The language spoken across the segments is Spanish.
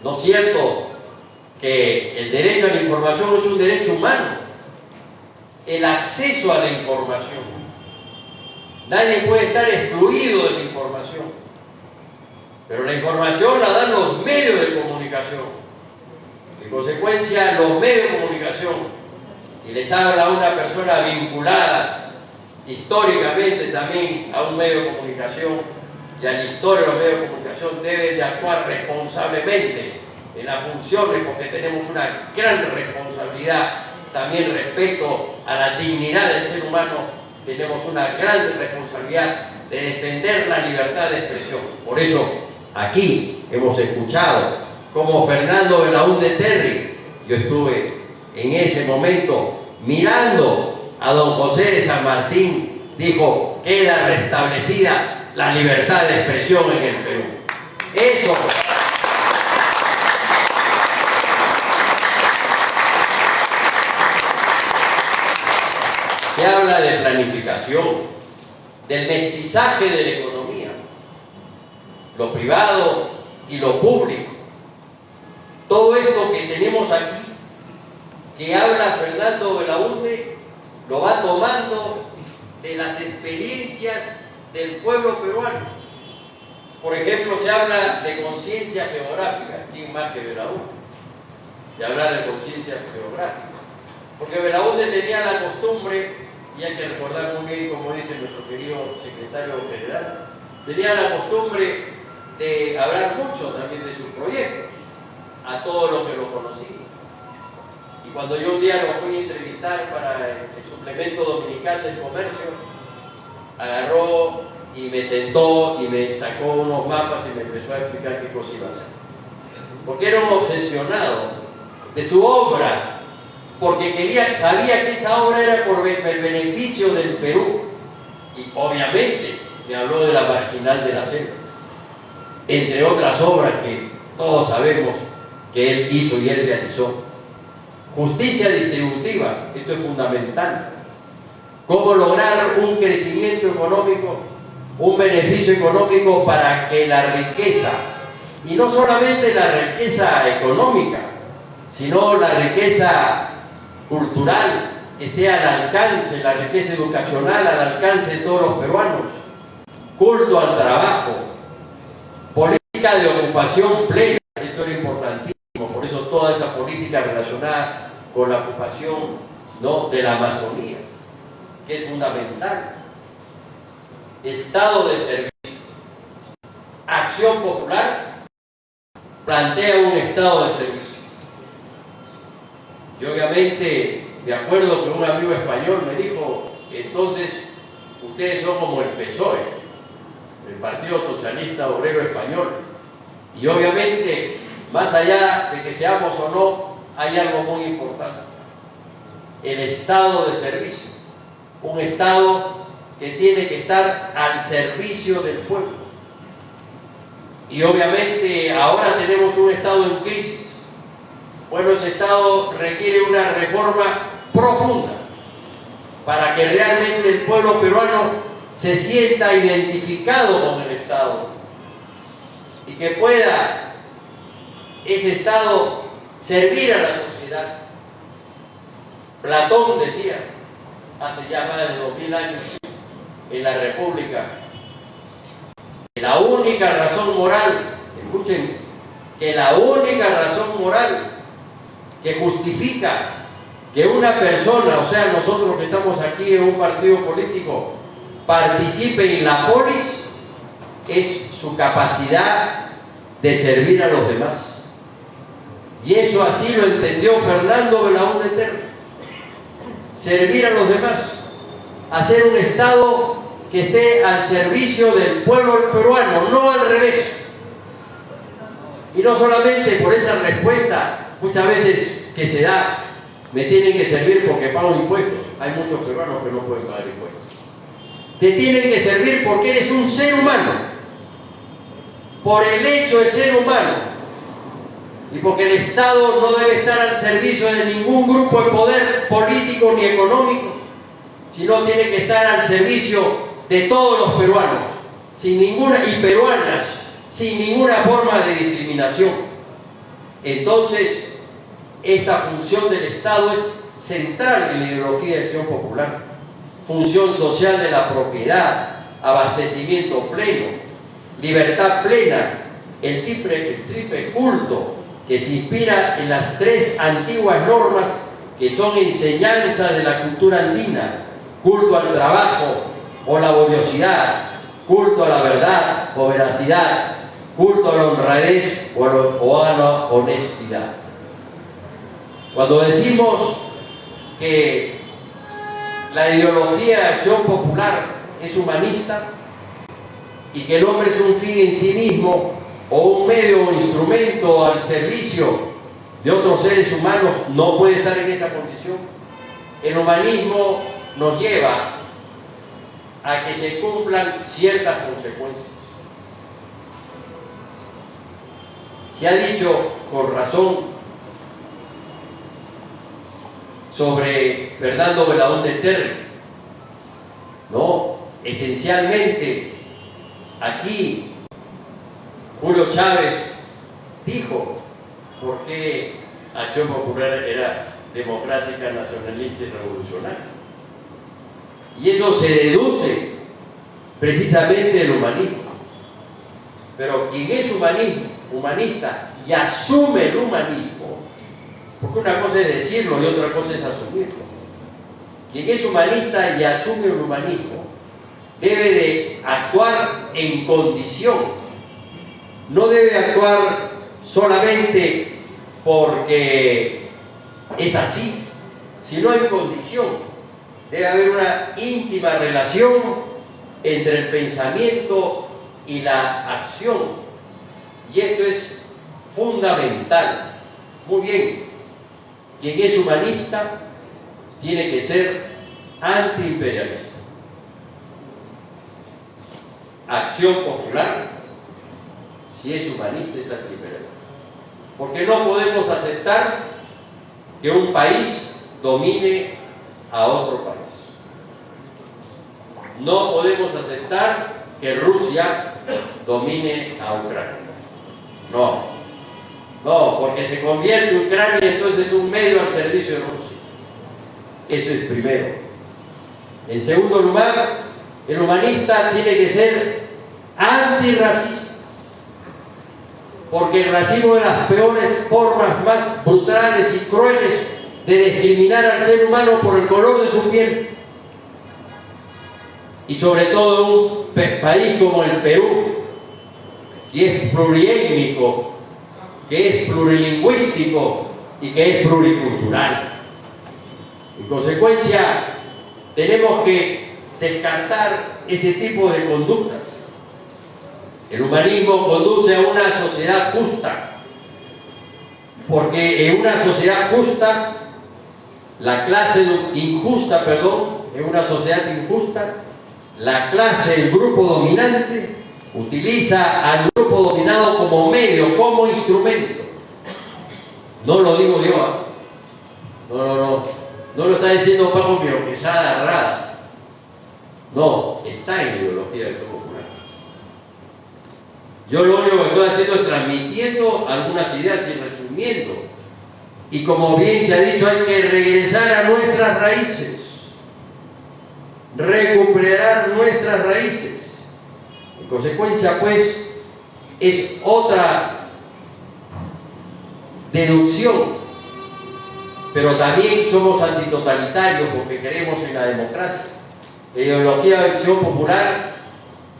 ¿No es cierto que el derecho a la información es un derecho humano? El acceso a la información. Nadie puede estar excluido de la información. Pero la información la dan los medios de comunicación. En consecuencia, los medios de comunicación, y les habla una persona vinculada históricamente también a un medio de comunicación y a la historia de los medios de comunicación, deben de actuar responsablemente en las funciones, porque tenemos una gran responsabilidad también respecto a la dignidad del ser humano. Tenemos una gran responsabilidad de defender la libertad de expresión. Por eso, aquí hemos escuchado cómo Fernando Belaúnde Terry, yo estuve en ese momento mirando a don José de San Martín, dijo: queda restablecida la libertad de expresión en el Perú. Eso. Se habla de planificación, del mestizaje de la economía, lo privado y lo público. Todo esto que tenemos aquí, que habla Fernando Belaúnde, lo va tomando de las experiencias del pueblo peruano. Por ejemplo, se habla de conciencia geográfica, ¿quién más que Belaúnde? De hablar de conciencia geográfica. Porque Belaúnde tenía la costumbre, y hay que recordar muy bien, como dice nuestro querido secretario general, tenía la costumbre de hablar mucho también de sus proyectos a todos los que lo conocían. Y cuando yo un día lo fui a entrevistar para el suplemento dominical del comercio, agarró y me sentó y me sacó unos mapas y me empezó a explicar qué cosa iba a hacer. Porque era un obsesionado de su obra, porque sabía que esa obra era por el beneficio del Perú. Y obviamente me habló de la Marginal de la Selva, entre otras obras que todos sabemos que él hizo y él realizó. Justicia distributiva, esto es fundamental. Cómo lograr un crecimiento económico, un beneficio económico para que la riqueza, y no solamente la riqueza económica, sino la riqueza cultural, esté al alcance, la riqueza educacional al alcance de todos los peruanos, culto al trabajo, política de ocupación plena, esto es importantísimo, por eso toda esa política relacionada con la ocupación, ¿no?, de la Amazonía, que es fundamental, estado de servicio. Acción Popular plantea un estado de servicio. Y obviamente me acuerdo que un amigo español me dijo: entonces ustedes son como el PSOE, el Partido Socialista Obrero Español. Y obviamente, más allá de que seamos o no, hay algo muy importante: el estado de servicio. Un estado que tiene que estar al servicio del pueblo. Y obviamente ahora tenemos un estado en crisis. Bueno, ese estado requiere una reforma profunda para que realmente el pueblo peruano se sienta identificado con el Estado y que pueda ese Estado servir a la sociedad. Platón decía, hace ya más de 2000 años, en la República, que la única razón moral, escuchen, que la única razón moral que justifica que una persona, o sea, nosotros que estamos aquí en un partido político, participe en la polis, es su capacidad de servir a los demás. Y eso así lo entendió Fernando Belaúnde Terry. Servir a los demás, hacer un Estado que esté al servicio del pueblo peruano, no al revés. Y no solamente por esa respuesta muchas veces que se da, me tienen que servir porque pago impuestos. Hay muchos peruanos que no pueden pagar impuestos. Te tienen que servir porque eres un ser humano, por el hecho de ser humano, y porque el Estado no debe estar al servicio de ningún grupo de poder político ni económico, sino tiene que estar al servicio de todos los peruanos, sin ninguna, y peruanas, sin ninguna forma de discriminación. Entonces, esta función del Estado es central en la ideología de Acción Popular. Función social de la propiedad, abastecimiento pleno, libertad plena, el triple culto que se inspira en las tres antiguas normas que son enseñanzas de la cultura andina: culto al trabajo o laboriosidad, culto a la verdad o veracidad, culto a la honradez o a la honestidad. Cuando decimos que la ideología de Acción Popular es humanista y que el hombre es un fin en sí mismo o un medio o instrumento al servicio de otros seres humanos, no puede estar en esa condición. El humanismo nos lleva a que se cumplan ciertas consecuencias. Se ha dicho con razón sobre Fernando Belaúnde Terry, ¿no? Esencialmente, aquí Julio Chávez dijo por qué Acción Popular era democrática, nacionalista y revolucionaria. Y eso se deduce precisamente del humanismo. Pero quien es humanista y asume el humanismo, porque una cosa es decirlo y otra cosa es asumirlo. Quien es humanista y asume el humanismo debe de actuar en condición. No debe actuar solamente porque es así, sino en condición. Debe haber una íntima relación entre el pensamiento y la acción. Y esto es fundamental. Muy bien. Quien es humanista tiene que ser antiimperialista. Acción Popular, si es humanista, es antiimperialista. Porque no podemos aceptar que un país domine a otro país. No podemos aceptar que Rusia domine a Ucrania. No, porque se convierte Ucrania entonces un medio al servicio de Rusia. Eso es primero. En segundo lugar, el humanista tiene que ser antirracista, porque el racismo es de las peores formas más brutales y crueles de discriminar al ser humano por el color de su piel. Y sobre todo un país como el Perú, que es pluriétnico, que es plurilingüístico y que es pluricultural. En consecuencia, tenemos que descartar ese tipo de conductas. El humanismo conduce a una sociedad justa, porque en una sociedad justa, en una sociedad injusta, la clase, el grupo dominante, utiliza al grupo dominado como medio, como instrumento. No lo digo yo, no lo está diciendo Paco Miro Quesada Rada. No, está en la ideología del Acción Popular. Yo lo único que estoy haciendo es transmitiendo algunas ideas y resumiendo. Y como bien se ha dicho, hay que regresar a nuestras raíces, recuperar nuestras raíces. En consecuencia, pues, es otra deducción. Pero también somos antitotalitarios porque creemos en la democracia. La ideología de Acción Popular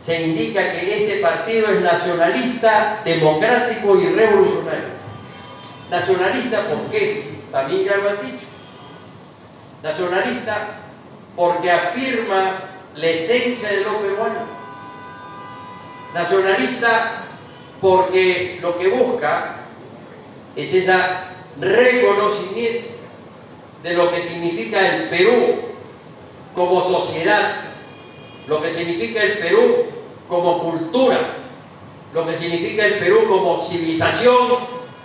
se indica que este partido es nacionalista, democrático y revolucionario. Nacionalista, ¿por qué? También ya lo han dicho. Nacionalista porque afirma la esencia de lo peruano. Nacionalista porque lo que busca es ese reconocimiento de lo que significa el Perú como sociedad, lo que significa el Perú como cultura, lo que significa el Perú como civilización